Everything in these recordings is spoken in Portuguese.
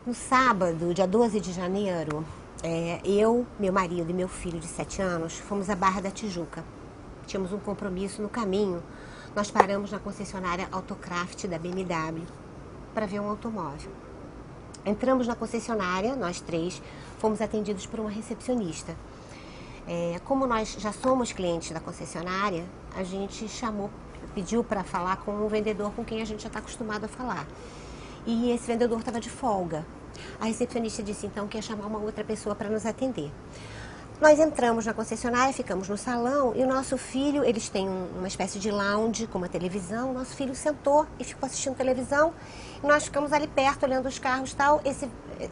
No sábado, dia 12 de janeiro, eu, meu marido e meu filho de 7 anos fomos à Barra da Tijuca. Tínhamos um compromisso no caminho. Nós paramos na concessionária Autocraft da BMW para ver um automóvel. Entramos na concessionária, nós três, fomos atendidos por uma recepcionista. Como nós já somos clientes da concessionária, a gente pediu para falar com um vendedor com quem a gente já está acostumado a falar. E esse vendedor estava de folga. A recepcionista disse então que ia chamar uma outra pessoa para nos atender. Nós entramos na concessionária, ficamos no salão e o nosso filho, eles têm uma espécie de lounge com uma televisão. O nosso filho sentou e ficou assistindo televisão e nós ficamos ali perto olhando os carros e tal.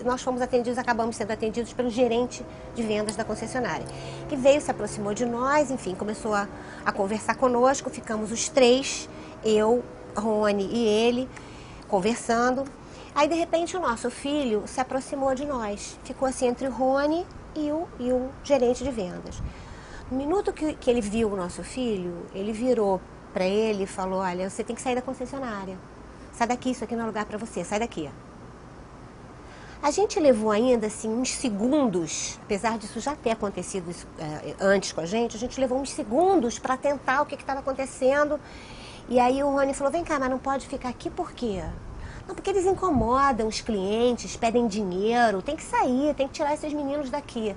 Nós fomos atendidos, acabamos sendo atendidos pelo gerente de vendas da concessionária, que veio, se aproximou de nós, enfim, começou a conversar conosco. Ficamos os três, eu, Rony e ele, conversando. Aí, de repente, o nosso filho se aproximou de nós. Ficou assim entre o Rony e o gerente de vendas. No minuto que ele viu o nosso filho, ele virou para ele e falou: olha, você tem que sair da concessionária. Sai daqui, isso aqui não é lugar para você, sai daqui. A gente levou ainda assim uns segundos, apesar disso já ter acontecido antes com a gente levou uns segundos para tentar o que estava acontecendo. E aí o Rony falou: vem cá, mas não pode ficar aqui por quê? Não, porque eles incomodam os clientes, pedem dinheiro, tem que sair, tem que tirar esses meninos daqui.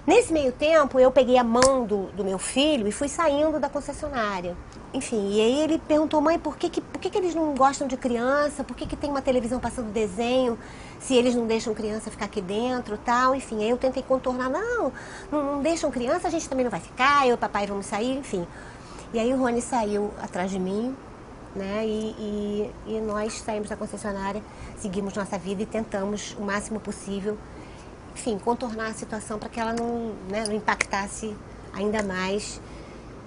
Nesse meio tempo, eu peguei a mão do meu filho e fui saindo da concessionária. Enfim, e aí ele perguntou: mãe, por que eles não gostam de criança? Por que tem uma televisão passando desenho, se eles não deixam criança ficar aqui dentro, tal? Enfim, aí eu tentei contornar: não deixam criança, a gente também não vai ficar, eu e o papai vamos sair, enfim. E aí o Rony saiu atrás de mim, né? E nós saímos da concessionária, seguimos nossa vida e tentamos o máximo possível, enfim, contornar a situação para que ela não impactasse ainda mais,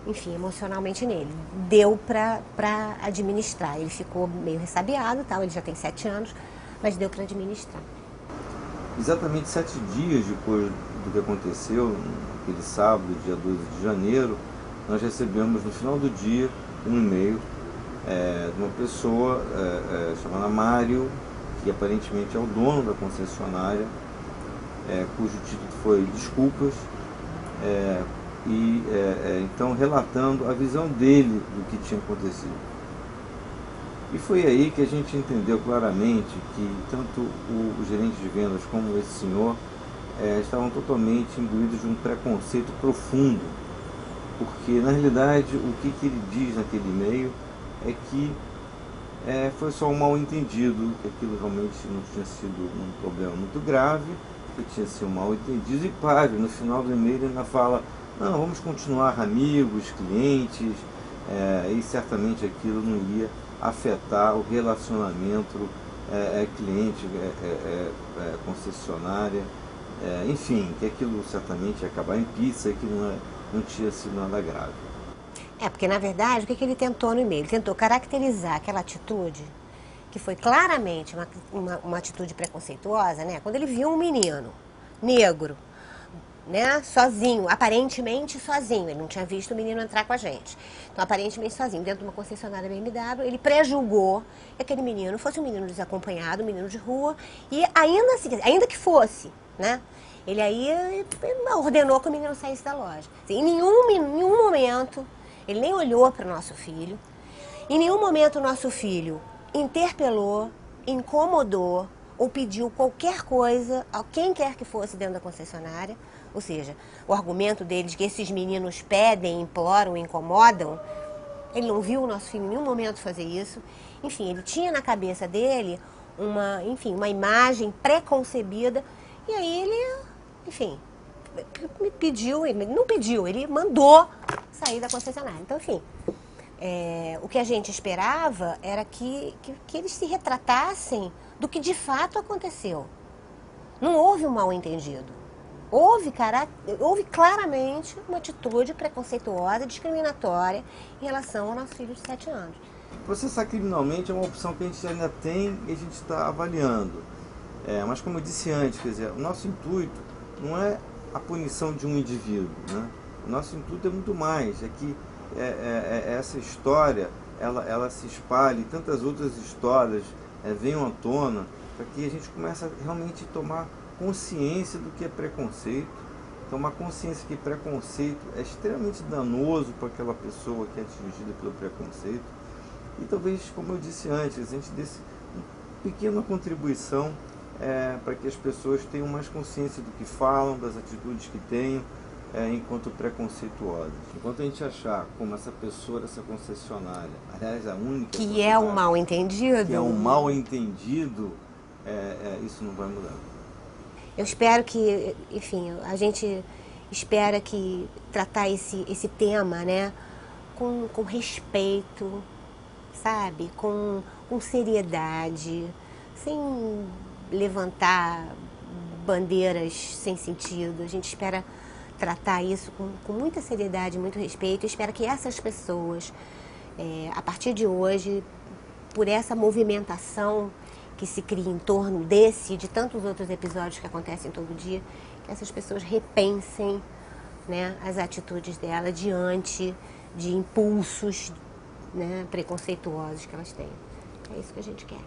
enfim, emocionalmente nele. Deu para administrar. Ele ficou meio ressabiado, tal, ele já tem 7 anos, mas deu para administrar. Exatamente 7 dias depois do que aconteceu, naquele sábado, dia 12 de janeiro, nós recebemos no final do dia um e-mail de uma pessoa chamada Mário, que aparentemente é o dono da concessionária, cujo título foi Desculpas, então relatando a visão dele do que tinha acontecido. E foi aí que a gente entendeu claramente que tanto o gerente de vendas como esse senhor estavam totalmente imbuídos de um preconceito profundo, porque na realidade o que ele diz naquele e-mail é que foi só um mal entendido, que aquilo realmente não tinha sido um problema muito grave, que tinha sido um mal entendido. E pare, no final do e-mail ele ainda fala: não, vamos continuar amigos, clientes, e certamente aquilo não ia afetar o relacionamento cliente, concessionária, enfim, que aquilo certamente ia acabar em pizza e que não tinha sido nada grave. Porque na verdade, o que ele tentou no e-mail? Ele tentou caracterizar aquela atitude, que foi claramente uma atitude preconceituosa, né? Quando ele viu um menino negro, né, sozinho, aparentemente sozinho, ele não tinha visto o menino entrar com a gente, então aparentemente sozinho, dentro de uma concessionária BMW, ele prejulgou que aquele menino fosse um menino desacompanhado, um menino de rua, e ainda assim, ainda que fosse, né, ele aí ordenou que o menino saísse da loja. Assim, em nenhum momento ele nem olhou para o nosso filho, em nenhum momento o nosso filho interpelou, incomodou ou pediu qualquer coisa a quem quer que fosse dentro da concessionária. Ou seja, o argumento deles que esses meninos pedem, imploram, incomodam, ele não viu o nosso filho em nenhum momento fazer isso. Enfim, ele tinha na cabeça dele uma imagem pré-concebida, e aí ele, enfim, me pediu, ele não pediu, ele mandou sair da concessionária. Então, enfim, o que a gente esperava era que eles se retratassem do que de fato aconteceu. Não houve um mal-entendido. Houve claramente uma atitude preconceituosa, discriminatória em relação ao nosso filho de 7 anos. Processar criminalmente é uma opção que a gente ainda tem e a gente está avaliando. Mas como eu disse antes, quer dizer, o nosso intuito não é a punição de um indivíduo, né? O nosso intuito é muito mais, é que essa história ela se espalhe, tantas outras histórias venham à tona para que a gente comece a realmente tomar consciência do que é preconceito, tomar consciência que preconceito é extremamente danoso para aquela pessoa que é atingida pelo preconceito. E talvez, como eu disse antes, a gente desse uma pequena contribuição para que as pessoas tenham mais consciência do que falam, das atitudes que tenham, enquanto preconceituosas. Enquanto a gente achar como essa pessoa dessa concessionária, aliás, a única que é um mal entendido, que é um mal entendido, isso não vai mudar. Eu espero que, enfim, a gente espera que tratar esse tema, né, com respeito, sabe, com seriedade, sem levantar bandeiras sem sentido. A gente espera tratar isso com muita seriedade, muito respeito. Eu espero que essas pessoas, a partir de hoje, por essa movimentação que se cria em torno desse e de tantos outros episódios que acontecem todo dia, que essas pessoas repensem, né, as atitudes dela diante de impulsos, né, preconceituosos que elas têm. É isso que a gente quer.